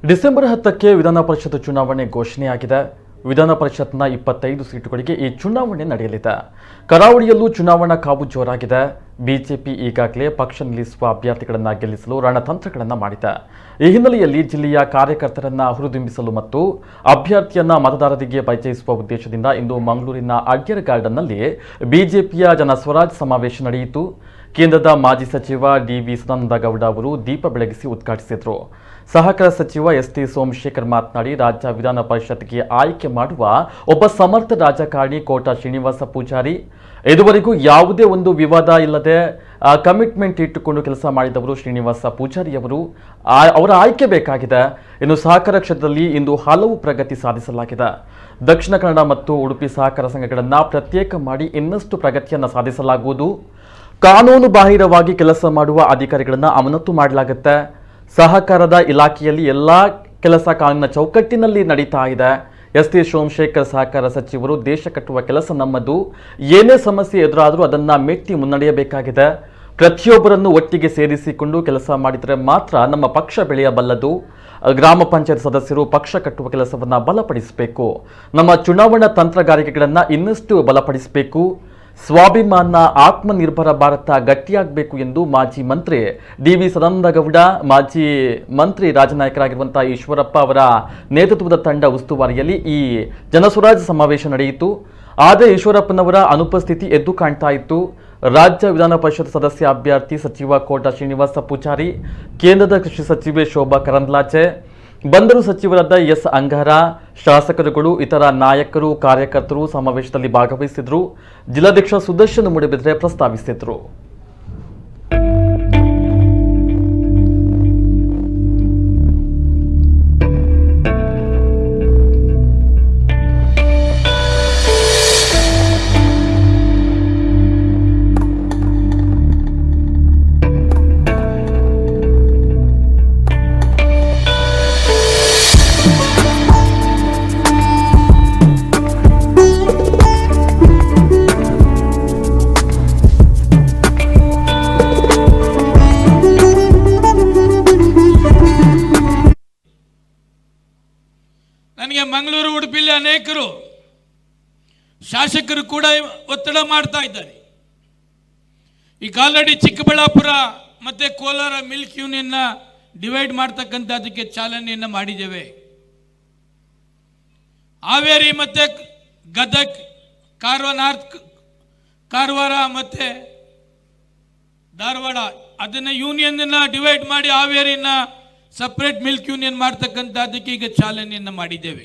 December 10ಕ್ಕೆ ವಿಧಾನ ಪರಿಷತ್ ಚುನಾವಣೆ ಘೋಷಣೆಯಾಗಿದೆ. ವಿಧಾನ ಪರಿಷತ್ನ 25 ಸೀಟುಗಳಿಗೆ ಈ ಚುನಾವಣೆ ನಡೆಯಲಿದೆ. ಕರಾವಳಿಯಲ್ಲೂ ಚುನಾವಣಾ ಕಾವು ಜೋರಾಗಿದೆ. ಬಿಜೆಪಿ ಈಗಾಗಲೇ ಪಕ್ಷ ನಿಲ್ಲಿಸುವ ಅಭ್ಯರ್ಥಿಗಳನ್ನು ಗೆಲ್ಲಿಸಲು ರಣತಂತ್ರಗಳನ್ನು ಮಾಡಿದೆ. ಈ ಹಿನ್ನೆಲೆಯಲ್ಲಿ ಜಿಲ್ಲೆಯ ಕಾರ್ಯಕರ್ತರನ್ನು ಹುರಿದುಂಬಿಸಲು ಮತ್ತು ಅಭ್ಯರ್ಥಿಯನ್ನ ಮತದಾರರಿಗೆ ಪರಿಚಯಿಸುವ ಉದ್ದೇಶದಿಂದ ಇಂದು ಮಂಗಳೂರಿನ ಅಡ್ಯರ್ ಗಾರ್ಡನ್ನಲ್ಲಿ ಬಿಜೆಪಿಯ ಜನಸ್ವರಾಜ್ ಸಮಾವೇಶ ನಡೆಯಿತು. ಕೇಂದ್ರದ ಮಾಜಿ ಸಚಿವ ಡಿ.ವಿ. ಸದಾನಂದಗೌಡ ಅವರು ದೀಪ ಬೆಳಗಿಸಿ ಉದ್ಘಾಟಿಸಿದರು. ಸಹಕಾರ ಸಚಿವ ಎಸ್.ಟಿ. ಸೋಮಶೇಖರ್ ಮಾತನಾಡಿ, ರಾಜ್ಯ ವಿಧಾನ ಪರಿಷತ್ಗೆ ಆಯ್ಕೆ ಮಾಡುವ ಒಬ್ಬ ಸಮರ್ಥ ರಾಜಕಾರಣಿ ಕೋಟ ಶ್ರೀನಿವಾಸ ಪೂಜಾರಿ. ಇದುವರೆಗೂ ಯಾವುದೇ ಒಂದು ವಿವಾದ ಇಲ್ಲದೆ ಕಮಿಟ್ಮೆಂಟ್ ಇಟ್ಟುಕೊಂಡು ಕೆಲಸ ಮಾಡಿದವರು ಶ್ರೀನಿವಾಸ ಪೂಜಾರಿಯವರು. ಅವರ ಆಯ್ಕೆ ಬೇಕಾಗಿದೆ. ಇನ್ನು ಸಹಕಾರ ಕ್ಷೇತ್ರದಲ್ಲಿ ಇಂದು ಹಲವು ಪ್ರಗತಿ ಸಾಧಿಸಲಾಗಿದೆ. ದಕ್ಷಿಣ ಕನ್ನಡ ಮತ್ತು ಉಡುಪಿ ಸಹಕಾರ ಸಂಘಗಳನ್ನು ಪ್ರತ್ಯೇಕ ಮಾಡಿ ಇನ್ನಷ್ಟು ಪ್ರಗತಿಯನ್ನು ಸಾಧಿಸಲಾಗುವುದು. ಕಾನೂನು ಬಾಹಿರವಾಗಿ ಕೆಲಸ ಮಾಡುವ ಅಧಿಕಾರಿಗಳನ್ನು ಅಮಾನತು ಮಾಡಲಾಗುತ್ತೆ. ಸಹಕಾರದ ಇಲಾಖೆಯಲ್ಲಿ ಎಲ್ಲ ಕೆಲಸ ಕಾನೂನಿನ ಚೌಕಟ್ಟಿನಲ್ಲಿ ನಡೀತಾ ಇದೆ. ಎಸ್.ಟಿ. ಸೋಮಶೇಖರ್ ಸಹಕಾರ ಸಚಿವರು, ದೇಶ ಕಟ್ಟುವ ಕೆಲಸ ನಮ್ಮದು. ಏನೇ ಸಮಸ್ಯೆ ಎದುರಾದರೂ ಅದನ್ನು ಮೆಟ್ಟಿ ಮುನ್ನಡೆಯಬೇಕಾಗಿದೆ. ಪ್ರತಿಯೊಬ್ಬರನ್ನು ಒಟ್ಟಿಗೆ ಸೇರಿಸಿಕೊಂಡು ಕೆಲಸ ಮಾಡಿದರೆ ಮಾತ್ರ ನಮ್ಮ ಪಕ್ಷ ಬೆಳೆಯಬಲ್ಲದು. ಗ್ರಾಮ ಪಂಚಾಯತ್ ಸದಸ್ಯರು ಪಕ್ಷ ಕಟ್ಟುವ ಕೆಲಸವನ್ನು ಬಲಪಡಿಸಬೇಕು. ನಮ್ಮ ಚುನಾವಣಾ ತಂತ್ರಗಾರಿಕೆಗಳನ್ನು ಇನ್ನಷ್ಟು ಬಲಪಡಿಸಬೇಕು. ಸ್ವಾಭಿಮಾನ, ಆತ್ಮನಿರ್ಭರ ಭಾರತ ಗಟ್ಟಿಯಾಗಬೇಕು ಎಂದು ಮಾಜಿ ಮಂತ್ರಿ ಡಿ.ವಿ. ಸದಾನಂದಗೌಡ, ಮಾಜಿ ಮಂತ್ರಿ ರಾಜನಾಯಕರಾಗಿರುವಂತಹ ಈಶ್ವರಪ್ಪ ಅವರ ನೇತೃತ್ವದ ತಂಡ ಉಸ್ತುವಾರಿಯಲ್ಲಿ ಈ ಜನಸ್ವರಾಜ್ ಸಮಾವೇಶ ನಡೆಯಿತು. ಆದರೆ ಈಶ್ವರಪ್ಪನವರ ಅನುಪಸ್ಥಿತಿ ಎದ್ದು ಕಾಣ್ತಾ ಇತ್ತು. ರಾಜ್ಯ ವಿಧಾನ ಪರಿಷತ್ ಸದಸ್ಯ ಅಭ್ಯರ್ಥಿ ಸಚಿವ ಕೋಟ ಶ್ರೀನಿವಾಸ ಪೂಜಾರಿ, ಕೇಂದ್ರದ ಕೃಷಿ ಸಚಿವೆ ಶೋಭಾ ಕರಂದ್ಲಾಜೆ, ಬಂದರು ಸಚಿವರಾದ ಎಸ್. ಅಂಗಾರ, ಶಾಸಕರುಗಳು, ಇತರ ನಾಯಕರು, ಕಾರ್ಯಕರ್ತರು ಸಮಾವೇಶದಲ್ಲಿ ಭಾಗವಹಿಸಿದ್ರು. ಜಿಲ್ಲಾಧ್ಯಕ್ಷ ಸುದರ್ಶನ್ ಮೂಡಬಿದ್ರೆ ಪ್ರಸ್ತಾವಿಸಿದ್ರು. ನನಗೆ ಮಂಗಳೂರು, ಉಡುಪಿಲಿ ಅನೇಕರು ಶಾಸಕರು ಕೂಡ ಒತ್ತಡ ಮಾಡ್ತಾ ಇದ್ದಾರೆ. ಈಗ ಆಲ್ರೆಡಿ ಚಿಕ್ಕಬಳ್ಳಾಪುರ ಮತ್ತೆ ಕೋಲಾರ ಮಿಲ್ಕ್ ಯೂನಿಯನ್ ಡಿವೈಡ್ ಮಾಡ್ತಕ್ಕಂಥದಕ್ಕೆ ಚಾಲನೆಯನ್ನು ಮಾಡಿದ್ದೇವೆ. ಹಾವೇರಿ ಮತ್ತೆ ಗದಗ್, ಕಾರವಾರ ಮತ್ತೆ ಧಾರವಾಡ ಅದನ್ನ ಯೂನಿಯನ್ ಡಿವೈಡ್ ಮಾಡಿ ಹಾವೇರಿನ ಸಪರೇಟ್ ಮಿಲ್ಕ್ ಯೂನಿಯನ್ ಮಾಡ್ತಕ್ಕಂಥದ್ದಕ್ಕೆ ಈಗ ಚಾಲನೆಯನ್ನು ಮಾಡಿದ್ದೇವೆ.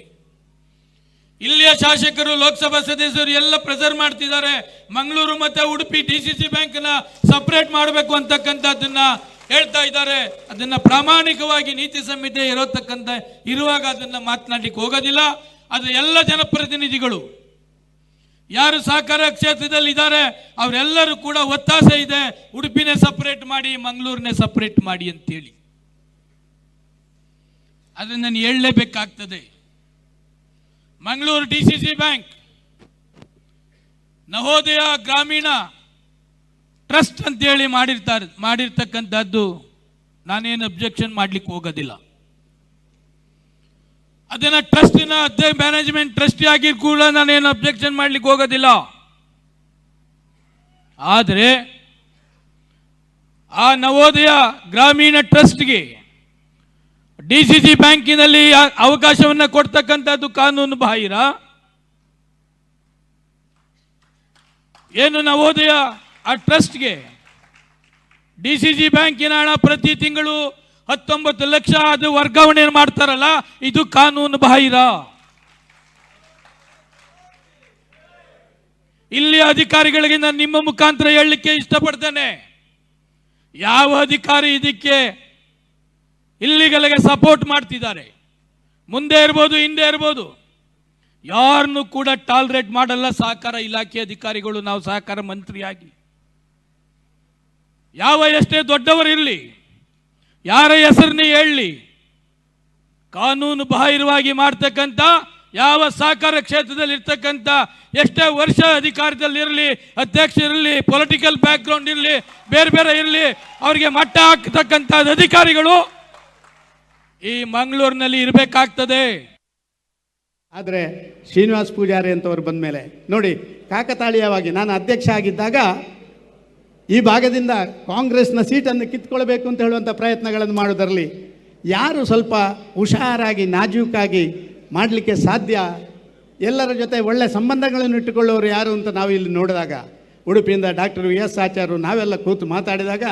ಇಲ್ಲಿಯ ಶಾಸಕರು, ಲೋಕಸಭಾ ಸದಸ್ಯರು ಎಲ್ಲ ಪ್ರೆಸರ್ ಮಾಡ್ತಿದ್ದಾರೆ. ಮಂಗಳೂರು ಮತ್ತೆ ಉಡುಪಿ ಡಿಸಿಸಿ ಬ್ಯಾಂಕ್ನ ಸಪರೇಟ್ ಮಾಡಬೇಕು ಅಂತಕ್ಕಂಥದ್ದನ್ನ ಹೇಳ್ತಾ ಇದ್ದಾರೆ. ಅದನ್ನ ಪ್ರಾಮಾಣಿಕವಾಗಿ ನೀತಿ ಸಂಹಿತೆ ಇರುವಾಗ ಅದನ್ನ ಮಾತನಾಡಲಿಕ್ಕೆ ಹೋಗೋದಿಲ್ಲ. ಅದು ಎಲ್ಲ ಜನಪ್ರತಿನಿಧಿಗಳು ಯಾರು ಸಹಕಾರ ಕ್ಷೇತ್ರದಲ್ಲಿ ಇದ್ದಾರೆ ಅವರೆಲ್ಲರೂ ಕೂಡ ಒತ್ತಾಸೆ ಇದೆ, ಉಡುಪಿನೇ ಸಪರೇಟ್ ಮಾಡಿ, ಮಂಗಳೂರಿನೇ ಸಪರೇಟ್ ಮಾಡಿ ಅಂತೇಳಿ. ಅದನ್ನು ನಾನು ಹೇಳಲೇಬೇಕಾಗ್ತದೆ. ಮಂಗಳೂರು ಡಿಸಿಸಿ ಬ್ಯಾಂಕ್ ನವೋದಯ ಗ್ರಾಮೀಣ ಟ್ರಸ್ಟ್ ಅಂತೇಳಿ ಮಾಡಿರ್ತಕ್ಕಂಥದ್ದು ನಾನೇನು ಅಬ್ಜೆಕ್ಷನ್ ಮಾಡ್ಲಿಕ್ಕೆ ಹೋಗೋದಿಲ್ಲ. ಅದನ್ನ ಟ್ರಸ್ಟಿನ ಮ್ಯಾನೇಜ್ಮೆಂಟ್ ಟ್ರಸ್ಟಿ ಆಗಿ ಕೂಡ ನಾನೇನು ಅಬ್ಜೆಕ್ಷನ್ ಮಾಡ್ಲಿಕ್ಕೆ ಹೋಗೋದಿಲ್ಲ. ಆದರೆ ಆ ನವೋದಯ ಗ್ರಾಮೀಣ ಟ್ರಸ್ಟ್ಗೆ ಡಿಸಿಸಿ ಬ್ಯಾಂಕಿನಲ್ಲಿ ಅವಕಾಶವನ್ನು ಕೊಡ್ತಕ್ಕಂಥದ್ದು ಕಾನೂನು ಬಾಹಿರ. ಏನು ನವೋದಯ ಆ ಟ್ರಸ್ಟ್ಗೆ ಡಿಸಿಸಿ ಬ್ಯಾಂಕಿನ ಹಣ ಪ್ರತಿ ತಿಂಗಳು 19 ಲಕ್ಷ ಅದು ವರ್ಗಾವಣೆ ಮಾಡ್ತಾರಲ್ಲ, ಇದು ಕಾನೂನು ಬಾಹಿರ. ಇಲ್ಲಿ ಅಧಿಕಾರಿಗಳಿಗೆ ನಾನು ನಿಮ್ಮ ಮುಖಾಂತರ ಹೇಳಲಿಕ್ಕೆ ಇಷ್ಟಪಡ್ತೇನೆ, ಯಾವ ಅಧಿಕಾರಿ ಇದಕ್ಕೆ ಇಲ್ಲಿಗಳಿಗೆ ಸಪೋರ್ಟ್ ಮಾಡ್ತಿದ್ದಾರೆ, ಮುಂದೆ ಇರ್ಬೋದು ಹಿಂದೆ ಇರ್ಬೋದು, ಯಾರನ್ನು ಕೂಡ ಟಾಲರೇಟ್ ಮಾಡಲ್ಲ ಸಹಕಾರ ಇಲಾಖೆ ಅಧಿಕಾರಿಗಳು. ನಾವು ಸಹಕಾರ ಮಂತ್ರಿಯಾಗಿ ಯಾವ ಎಷ್ಟೇ ದೊಡ್ಡವರಿರಲಿ, ಯಾರ ಹೆಸರನ್ನೇ ಹೇಳಲಿ, ಕಾನೂನು ಬಾಹಿರವಾಗಿ ಮಾಡ್ತಕ್ಕಂಥ ಯಾವ ಸಹಕಾರ ಕ್ಷೇತ್ರದಲ್ಲಿ ಇರ್ತಕ್ಕಂಥ ಎಷ್ಟೇ ವರ್ಷ ಅಧಿಕಾರದಲ್ಲಿರಲಿ, ಅಧ್ಯಕ್ಷರಿರಲಿ, ಪೊಲಿಟಿಕಲ್ ಬ್ಯಾಕ್ ಗ್ರೌಂಡ್ ಇರಲಿ, ಬೇರೆ ಬೇರೆ ಇರಲಿ, ಅವರಿಗೆ ಮಟ್ಟ ಹಾಕ್ತಕ್ಕಂಥ ಅಧಿಕಾರಿಗಳು ಈ ಮಂಗಳೂರಿನಲ್ಲಿ ಇರಬೇಕಾಗ್ತದೆ. ಆದರೆ ಶ್ರೀನಿವಾಸ್ ಪೂಜಾರಿ ಅಂತವ್ರು ಬಂದ ಮೇಲೆ ನೋಡಿ, ಕಾಕತಾಳೀಯವಾಗಿ ನಾನು ಅಧ್ಯಕ್ಷ ಆಗಿದ್ದಾಗ ಈ ಭಾಗದಿಂದ ಕಾಂಗ್ರೆಸ್ನ ಸೀಟನ್ನು ಕಿತ್ಕೊಳ್ಬೇಕು ಅಂತ ಹೇಳುವಂಥ ಪ್ರಯತ್ನಗಳನ್ನು ಮಾಡೋದರಲ್ಲಿ ಯಾರು ಸ್ವಲ್ಪ ಹುಷಾರಾಗಿ ನಾಜೂಕಾಗಿ ಮಾಡಲಿಕ್ಕೆ ಸಾಧ್ಯ, ಎಲ್ಲರ ಜೊತೆ ಒಳ್ಳೆಯ ಸಂಬಂಧಗಳನ್ನು ಇಟ್ಟುಕೊಳ್ಳೋರು ಯಾರು ಅಂತ ನಾವು ಇಲ್ಲಿ ನೋಡಿದಾಗ, ಉಡುಪಿಯಿಂದ ಡಾಕ್ಟರ್ VS ಆಚಾರ್ಯರು ನಾವೆಲ್ಲ ಕೂತು ಮಾತಾಡಿದಾಗ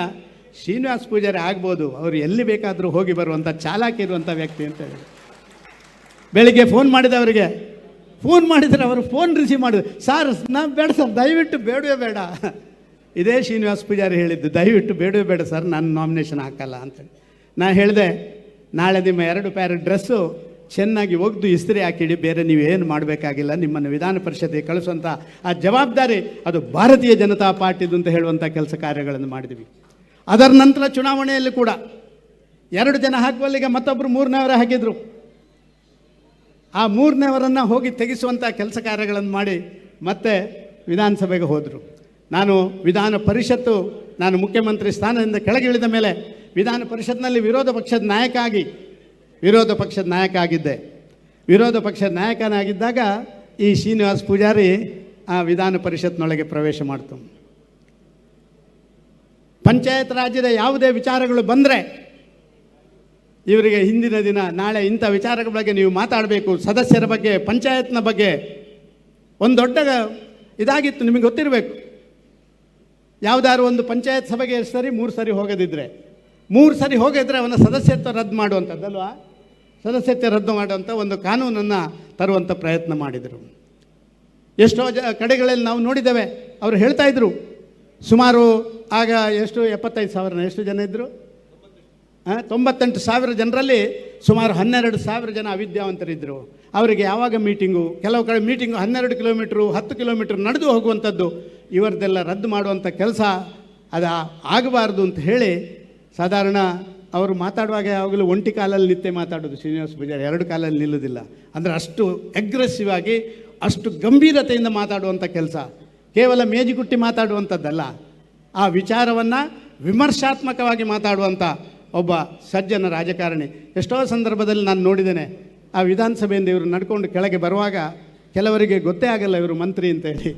ಶ್ರೀನಿವಾಸ್ ಪೂಜಾರಿ ಆಗ್ಬೋದು, ಅವರು ಎಲ್ಲಿ ಬೇಕಾದರೂ ಹೋಗಿ ಬರುವಂಥ ಚಾಲಾಕಿ ಇರುವಂಥ ವ್ಯಕ್ತಿ ಅಂತ ಹೇಳಿ. ಬೆಳಿಗ್ಗೆ ಫೋನ್ ಮಾಡಿದವರಿಗೆ ಫೋನ್ ಮಾಡಿದರೆ ಅವರು ಫೋನ್ ರಿಸೀವ್ ಮಾಡಿದ್ರು, ಸಾರ್ ನಾವು ಬೇಡ ಸರ್, ದಯವಿಟ್ಟು ಬೇಡವೇ ಬೇಡ. ಇದೇ ಶ್ರೀನಿವಾಸ್ ಪೂಜಾರಿ ಹೇಳಿದ್ದು, ದಯವಿಟ್ಟು ಬೇಡವೇ ಬೇಡ ಸರ್, ನಾನು ನಾಮಿನೇಷನ್ ಹಾಕಲ್ಲ ಅಂತೇಳಿ. ನಾನು ಹೇಳಿದೆ, ನಾಳೆ ನಿಮ್ಮ 2 ಪ್ಯಾರ್ ಡ್ರೆಸ್ಸು ಚೆನ್ನಾಗಿ ಒಗೆದು ಇಸ್ತ್ರಿ ಹಾಕಿಡಿ, ಬೇರೆ ನೀವೇನು ಮಾಡಬೇಕಾಗಿಲ್ಲ, ನಿಮ್ಮನ್ನು ವಿಧಾನ ಪರಿಷತ್ತಿಗೆ ಕಳಿಸುವಂಥ ಆ ಜವಾಬ್ದಾರಿ ಅದು ಭಾರತೀಯ ಜನತಾ ಪಾರ್ಟಿದು ಅಂತ ಹೇಳುವಂಥ ಕೆಲಸ ಕಾರ್ಯಗಳನ್ನು ಮಾಡಿದ್ವಿ. ಅದರ ನಂತರ ಚುನಾವಣೆಯಲ್ಲಿ ಕೂಡ 2 ಜನ ಹಾಕುವಲ್ಲಿಗೆ ಮತ್ತೊಬ್ಬರು 3ನೇವರ ಹಾಕಿದರು. ಆ 3ನೇವರನ್ನು ಹೋಗಿ ತೆಗೆಸುವಂಥ ಕೆಲಸ ಕಾರ್ಯಗಳನ್ನು ಮಾಡಿ ಮತ್ತೆ ವಿಧಾನಸಭೆಗೆ ಹೋದರು. ನಾನು ವಿಧಾನ ಪರಿಷತ್ತು, ನಾನು ಮುಖ್ಯಮಂತ್ರಿ ಸ್ಥಾನದಿಂದ ಕೆಳಗಿಳಿದ ಮೇಲೆ ವಿಧಾನ ಪರಿಷತ್ನಲ್ಲಿ ವಿರೋಧ ಪಕ್ಷದ ನಾಯಕ ಆಗಿದ್ದೆ. ವಿರೋಧ ಪಕ್ಷದ ನಾಯಕನಾಗಿದ್ದಾಗ ಈ ಶ್ರೀನಿವಾಸ್ ಪೂಜಾರಿ ಆ ವಿಧಾನ ಪರಿಷತ್ನೊಳಗೆ ಪ್ರವೇಶ ಮಾಡ್ತು. ಪಂಚಾಯತ್ ರಾಜ್ಯದ ಯಾವುದೇ ವಿಚಾರಗಳು ಬಂದರೆ ಇವರಿಗೆ ಹಿಂದಿನ ದಿನ ನಾಳೆ ಇಂಥ ವಿಚಾರಗಳ ಬಗ್ಗೆ ನೀವು ಮಾತಾಡಬೇಕು, ಸದಸ್ಯರ ಬಗ್ಗೆ, ಪಂಚಾಯತ್ನ ಬಗ್ಗೆ ಒಂದು ದೊಡ್ಡ ಇದಾಗಿತ್ತು. ನಿಮಗೆ ಗೊತ್ತಿರಬೇಕು, ಯಾವುದಾದ್ರು ಒಂದು ಪಂಚಾಯತ್ ಸಭೆಗೆ 3 ಸರಿ ಹೋಗದಿದ್ದರೆ 3 ಸರಿ ಹೋಗಿದ್ರೆ ಅವನ ಸದಸ್ಯತ್ವ ರದ್ದು ಮಾಡುವಂಥದ್ದಲ್ವಾ, ಸದಸ್ಯತ್ವ ರದ್ದು ಮಾಡುವಂಥ ಒಂದು ಕಾನೂನನ್ನು ತರುವಂಥ ಪ್ರಯತ್ನ ಮಾಡಿದರು. ಎಷ್ಟೋ ಕಡೆಗಳಲ್ಲಿ ನಾವು ನೋಡಿದ್ದೇವೆ, ಅವರು ಹೇಳ್ತಾಯಿದ್ರು, ಸುಮಾರು ಆಗ ಎಷ್ಟು 75,000 ಎಷ್ಟು ಜನ ಇದ್ದರು, 98,000 ಜನರಲ್ಲಿ ಸುಮಾರು 12,000 ಜನ ಅವಿದ್ಯಾವಂತರಿದ್ದರು. ಅವರಿಗೆ ಯಾವಾಗ ಮೀಟಿಂಗು, ಕೆಲವು ಕಡೆ ಮೀಟಿಂಗು 12 ಕಿಲೋಮೀಟ್ರು 10 ಕಿಲೋಮೀಟ್ರ್ ನಡೆದು ಹೋಗುವಂಥದ್ದು, ಇವರದೆಲ್ಲ ರದ್ದು ಮಾಡುವಂಥ ಕೆಲಸ ಅದು ಆಗಬಾರ್ದು ಅಂತ ಹೇಳಿ, ಸಾಧಾರಣ ಅವರು ಮಾತಾಡುವಾಗ ಯಾವಾಗಲೂ ಒಂಟಿ ಕಾಲಲ್ಲಿ ನಿತ್ಯ ಮಾತಾಡೋದು ಶ್ರೀನಿವಾಸ್ ಪೂಜಾರಿ, 2 ಕಾಲಲ್ಲಿ ನಿಲ್ಲೋದಿಲ್ಲ. ಅಂದರೆ ಅಷ್ಟು ಅಗ್ರೆಸಿವ್ ಆಗಿ, ಅಷ್ಟು ಗಂಭೀರತೆಯಿಂದ ಮಾತಾಡುವಂಥ ಕೆಲಸ, ಕೇವಲ ಮೇಜಿಗುಟ್ಟಿ ಮಾತಾಡುವಂಥದ್ದಲ್ಲ, ಆ ವಿಚಾರವನ್ನು ವಿಮರ್ಶಾತ್ಮಕವಾಗಿ ಮಾತಾಡುವಂಥ ಒಬ್ಬ ಸಜ್ಜನ ರಾಜಕಾರಣಿ. ಎಷ್ಟೋ ಸಂದರ್ಭದಲ್ಲಿ ನಾನು ನೋಡಿದ್ದೇನೆ, ಆ ವಿಧಾನಸಭೆಯಿಂದ ಇವರು ನಡ್ಕೊಂಡು ಕೆಳಗೆ ಬರುವಾಗ ಕೆಲವರಿಗೆ ಗೊತ್ತೇ ಆಗಲ್ಲ ಇವರು ಮಂತ್ರಿ ಅಂತೇಳಿ.